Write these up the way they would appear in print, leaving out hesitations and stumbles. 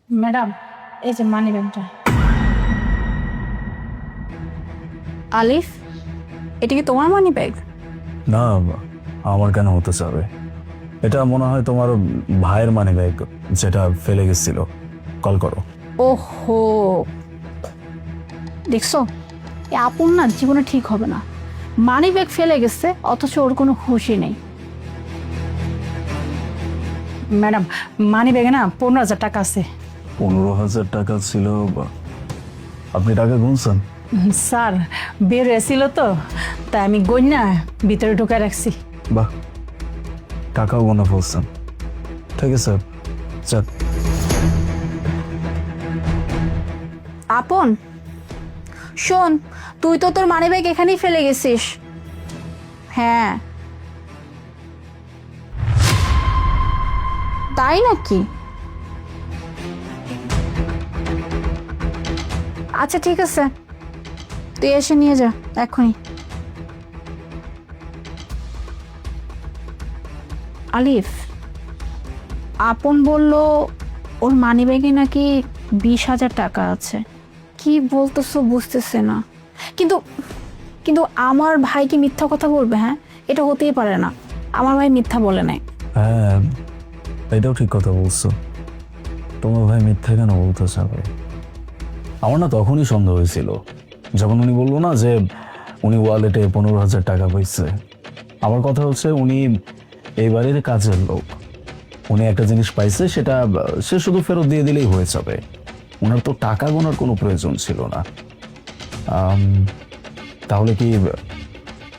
Madam, এই যে মানি ব্যাগটা। আলিফ, এটা কি তোমার মানি ব্যাগ? না, আমার কেন হতে চাবে? এটা মনে হয় তোমার ভাইয়ের মানি ব্যাগ, যেটা ফেলে গেছিল। কল করো। ওহো, দেখছো এ আপন না জীবনে ঠিক হবে না। মানি ব্যাগ ফেলে গেছে অথচ ওর কোনো হুঁশই নেই। ম্যাডাম, মানি ব্যাগে না 15,000 টাকা আছে। 15,000 টাকা ছিল? আপনি টাকা গুনছেন? স্যার, বের হয়েছিল তো, তাই আমি গইনা ভিতরে ঢুকে রাখছি। বাহ, টাকাও গোনা ফেলছেন। ঠিক আছে, যাক। আপন, শোন, তুই তো তোর মানি ব্যাগ এখানেই ফেলে গেছিস। হ্যাঁ, তাই নাকি? আচ্ছা ঠিক আছে, তুই এসে নিয়ে যা এখনই। আলিফ, আপন বলল ওর মানিব্যাগে নাকি 20,000 টাকা আছে। কি বলতেছো বুঝতেছে না, কিন্তু কিন্তু আমার ভাই কি মিথ্যা কথা বলবে? হ্যাঁ, এটা হতেই পারে না, আমার ভাই মিথ্যা বলে নাই। হ্যাঁ, এটাও ঠিক কথা বলছো। তোমার ভাই মিথ্যা কেন বলতে চাবে? আমার না তখনই সন্দেহ হয়েছিল, যখন উনি বললো না যে উনি ওয়ালেটে 15,000 টাকা পাইছে। আমার কথা হচ্ছে, উনি এই বাড়ির কাজের লোক। উনি একটা জিনিস পাইছে, সেটা সে শুধু ফেরত দিয়ে দিলেই হয়ে যাবে। ওনার তো টাকা গোনার কোনো প্রয়োজন ছিল না। তাহলে কি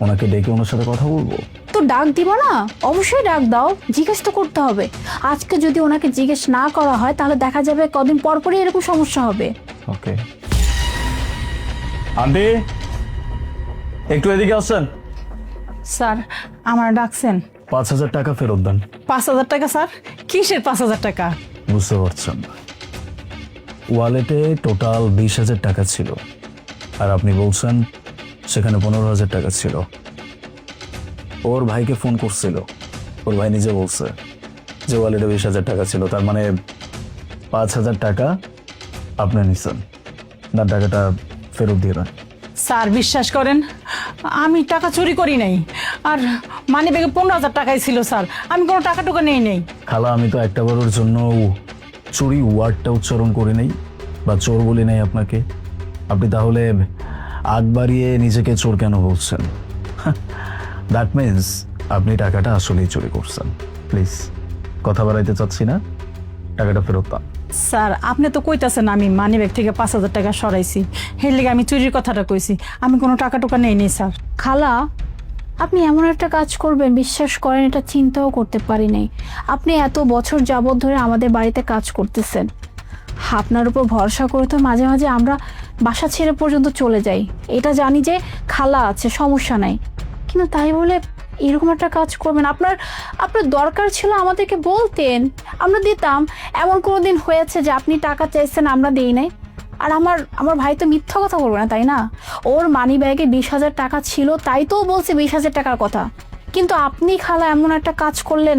ওনাকে ডেকে ওনার সাথে কথা বলবো? তো ডাক দিব না, অবশ্যই ডাক দাও, জিজ্ঞেস তো করতে হবে। আজকে যদি ওনাকে জিজ্ঞেস না করা হয় তাহলে দেখা যাবে কদিন পর পরই এরকম সমস্যা হবে। ওকে। আন্টি, একটু এদিকে আসছেন। স্যার, আমার ডাকছেন? 5,000 টাকা ফেরত দেন। 5,000 টাকা? স্যার, কিসের 5,000 টাকা? বুঝতে পারছেন, ওয়ালেটে টোটাল 20,000 টাকা ছিল, আর আপনি বলছেন সেখানে 15,000 টাকা ছিল। ওর ভাইকে ফোন করছিল, ওর ভাই নিজে বলছে যে ওয়ালেটে 20,000 টাকা ছিল। তার মানে 5,000 টাকা আপনি নিছেন, না টাকাটা ফেরত দিয়ে দেন। স্যার, বিশ্বাস করেন, আমি টাকা চুরি করি নাই। আর মানি ব্যাগে 15,000 টাকাই ছিল স্যার, আমি কোনো টাকা টুকা নেই নেই। খালা, আমি তো একটা বারের জন্য চুরি ওয়ার্ডটা উচ্চারণ করি নাই বা চোর বলি নাই আপনাকে। আপনি তাহলে আগ বাড়িয়ে নিজেকে চোর কেন বলছেন? দ্যাট মিনস আপনি টাকাটা আসলেই চুরি করছেন। প্লিজ, কথা বাড়াইতে চাচ্ছি না, টাকাটা ফেরত পান। স্যার, আপনি তো কইতাছেন আমি মানি ব্যাগ থেকে 5,000 টাকা সরাইছি, এর লেগে আমি চুরির কথাটা কইছি। আমি কোনো টাকা টুকা নেই নেই স্যার। খালা, আপনি এমন একটা কাজ করবেন বিশ্বাস করেন এটা চিন্তাও করতে পারি নাই। আপনি এত বছর যাবৎ ধরে আমাদের বাড়িতে কাজ করতেছেন, আপনার উপর ভরসা করে তো মাঝে মাঝে আমরা বাসা ছেড়ে পর্যন্ত চলে যাই। এটা জানি যে খালা আছে, সমস্যা নাই, কিন্তু তাই বলে এরকম একটা কাজ করবেন? আপনার আপনার দরকার ছিল আমাদেরকে বলতেন, আমরা দিতাম। এমন কোনো দিন হয়েছে যে আপনি টাকা চাইছেন আমরা দিই নাই? আর আমার আমার ভাই তো মিথ্যা কথা বলবে না, তাই না? ওর মানি ব্যাগে 20,000 টাকা ছিল, তাই তো ও বলছে 20,000 টাকার কথা। কিন্তু আপনি খালা এমন একটা কাজ করলেন,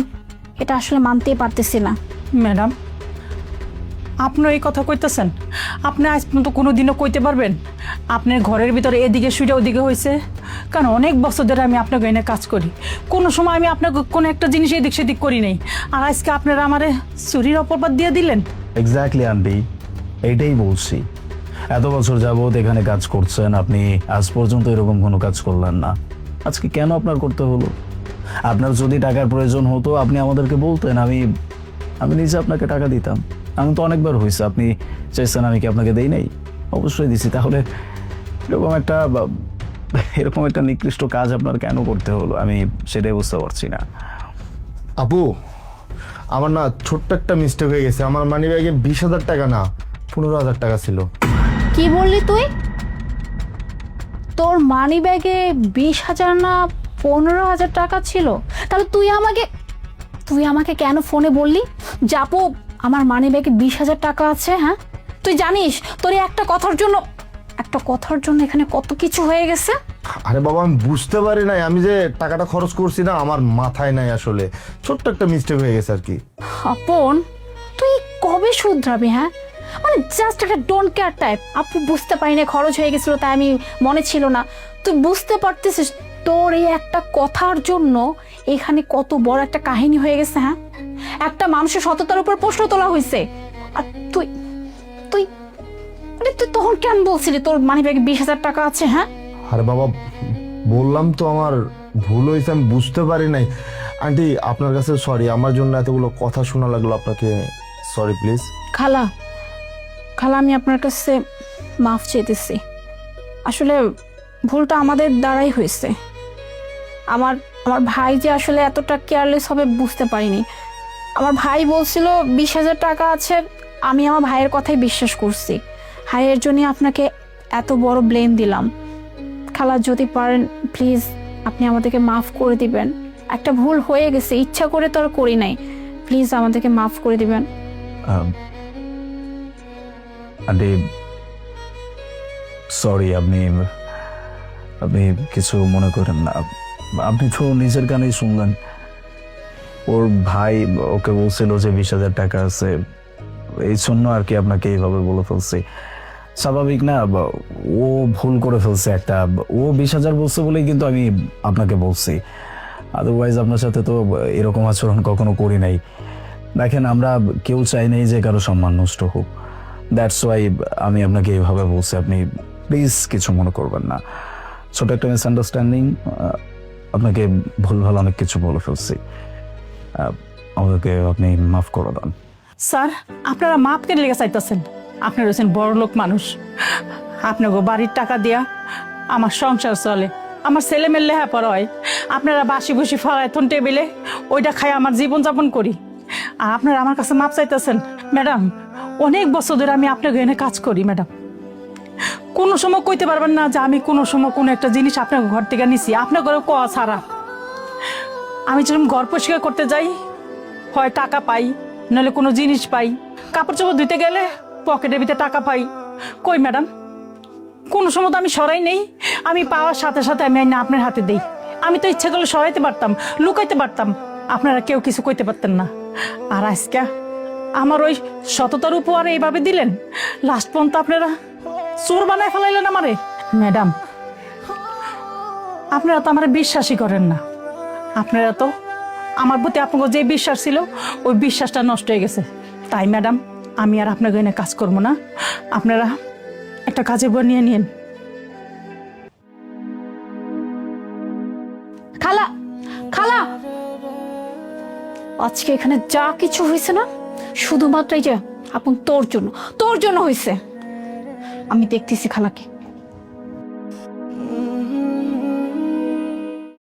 এটা আসলে মানতেই পারতেছি না। ম্যাডাম, আপনি এই কথা কইতেছেন? আপনি আজ পর্যন্ত কোনো দিনও কইতে পারবেন আপনার ঘরের ভিতরে এদিকে শুইটা ওদিকে হয়েছে? কারণ অনেক বছর ধরে আমি আপনাকে এনে কাজ করি, কোনো সময় আমি আপনাকে কোনো একটা জিনিস এদিক সেদিক করি নাই। আর আজকে আপনারা আমারে চুরির অপবাদ দিয়ে দিলেন। এক্স্যাক্টলি আন্টি, এইটাই বলছি। এত বছর যাবত এখানে কাজ করছেন, আপনি আজ পর্যন্ত এরকম কোনো কাজ করলেন না। আজকে কেন আপনার করতে হলো? আপনার যদি টাকার প্রয়োজন হতো আপনি আমাদেরকে বলতেন, আমি নিজে আপনাকে টাকা দিতাম। আমি তো অনেকবার হয়েছে, আপনি চাইছেন আমি কি আপনাকে দেই নাই? অবশ্যই দিছি। তাহলে এরকম একটা নিকৃষ্ট কাজ আপনার কেন করতে হলো, আমি সেটাই বুঝতে পারছি না। আপু, আমার না ছোট্ট একটা মিস্টেক হয়ে গেছে। আমার মানি ব্যাগে 20,000 টাকা না, 15,000 টাকা ছিল। কি বললি তুই? তোর মানি ব্যাগে 20,000 না 15,000 টাকা ছিল? তাহলে তুই আমাকে কেন ফোনে বললি যে আপু আমার মানি ব্যাগে 20,000 টাকা আছে? হ্যাঁ, তুই জানিস তোর এই একটা কথার জন্য এখানে কত কিছু হয়ে গেছে। আরে বাবা, আমি বুঝতে পারি নাই আমি যে টাকাটা খরচ করছি না, আমার মাথায় নাই আসলে। ছোট্ট একটা মিস্টেক হয়ে গেছে আর কি। আপন, তুই কবে কবে শুধরাবি? হ্যাঁ, মানে জাস্ট একটা ডোন্ট কেয়ার টাইপ। আপু বুঝতে পারি না, খরচ হয়ে গেছিল তাই আমি মনে ছিল না। তুই বুঝতে পারতেছিস তোর এই একটা কথার জন্য এখানে কত বড় একটা কাহিনী হয়ে গেছে? হ্যাঁ, একটা মানুষের সততার উপর প্রশ্ন তোলা হয়েছে। আর তুই তুই তুই তখন কেন বলছিলি তোর মানিব্যাগে 20,000 টাকা আছে? হ্যাঁ, আরে বাবা, বললাম তো আমার ভুল হয়েছে, আমি বুঝতে পারি নাই। আন্টি আপনার কাছে সরি, আমার জন্য এতগুলো কথা শোনা লাগলো আপনাকে, সরি প্লিজ। খালা খালা আমি আপনার কাছে মাফ চেয়েছি। আসলে ভুলটা আমাদের দ্বারাই হয়েছে। আমার আমার ভাই যে আসলে এতটা কেয়ারলেস হবে বুঝতে পারিনি। আমার ভাই বলছিল 20,000 টাকা আছে, আমি আমার ভাইয়ের কথাই বিশ্বাস করছি। ভাইয়ের জন্য আপনাকে এত বড় ব্লেম দিলাম। খালা যদি পারেন প্লিজ আপনি আমাদেরকে মাফ করে দিবেন। একটা ভুল হয়ে গেছে, ইচ্ছা করে তো আর করি নাই। প্লিজ আমাদেরকে মাফ করে দিবেন। আন্টি সরি, আপনি আপনি কিছু মনে করেন না। আপনি তো নিজের কানেই শুনলেন, ওর ভাই ওকে বলছিল যে 20,000 টাকা আছে, এই জন্য আর কি আপনাকে এইভাবে বলে ফেলছি। স্বাভাবিক না, ও ভুল করে ফেলছে একটা, ও 20,000 বলছে বলেই কিন্তু আমি আপনাকে বলছি। আদারওয়াইজ আপনার সাথে তো এরকম আচরণ কখনো করি নাই। দেখেন, আমরা কেউ চাই নাই যে কারো সম্মান নষ্ট হোক, দ্যাটস ওয়াই আমি আপনাকে এইভাবে বলছি। আপনি প্লিজ কিছু মনে করবেন না, ছোট একটা মিসআন্ডারস্ট্যান্ডিং, আপনাকে ভুলভাল অনেক কিছু বলে ফেলছি, আমাদেরকে আপনি মাফ করে দেন। স্যার, আপনারা মাপ কেন লেগে চাইতেছেন? আপনারা হচ্ছেন বড় লোক মানুষ। আপনাকে বাড়ির টাকা দিয়া আমার সংসার চলে, আমার ছেলে মেয়ে লেখাপড়া হয়। আপনারা বাসি বুসি ফলাইতন টেবিলে ওইটা খাই আমার জীবনযাপন করি, আর আপনারা আমার কাছে মাপ চাইতেছেন? ম্যাডাম, অনেক বছর ধরে আমি আপনাকে এনে কাজ করি ম্যাডাম। কোনো সময় কইতে পারবেন না যে আমি কোনো সময় কোনো একটা জিনিস আপনার ঘর থেকে নিছি আপনার ঘরে কোয়া ছাড়া। আমি যখন ঘর পরিষ্কার করতে যাই, হয় টাকা পাই, নাহলে কোনো জিনিস পাই। কাপড় চোপড় ধুতে গেলে পকেটের ভিতরে টাকা পাই। কই ম্যাডাম, কোনো সময় তো আমি সরাই নেই। আমি পাওয়ার সাথে সাথে আমি না আপনার হাতে দেই। আমি তো ইচ্ছা করলে সরাইতে পারতাম, লুকাইতে পারতাম, আপনারা কেউ কিছু কইতে পারতেন না। আর আজকে আমার ওই সততার উপহার এইভাবে দিলেন, লাস্ট পর্যন্ত আপনারা চোর বানায় ফেলাইলেন আমারে। ম্যাডাম, আপনারা তো আমার বিশ্বাসই করেন না। আপনারা তো আমার প্রতি আপনার যে বিশ্বাস ছিল ওই বিশ্বাসটা নষ্ট হয়ে গেছে। তাই ম্যাডাম, আমি আর আপনাকে এনে কাজ করবো না। আপনারা একটা কাজের বই নিয়ে নিন। খালা খালা আজকে এখানে যা কিছু হয়েছে না, শুধুমাত্র এই যে আপন তোর জন্য হয়েছে। আমি দেখতেছি খালাকে।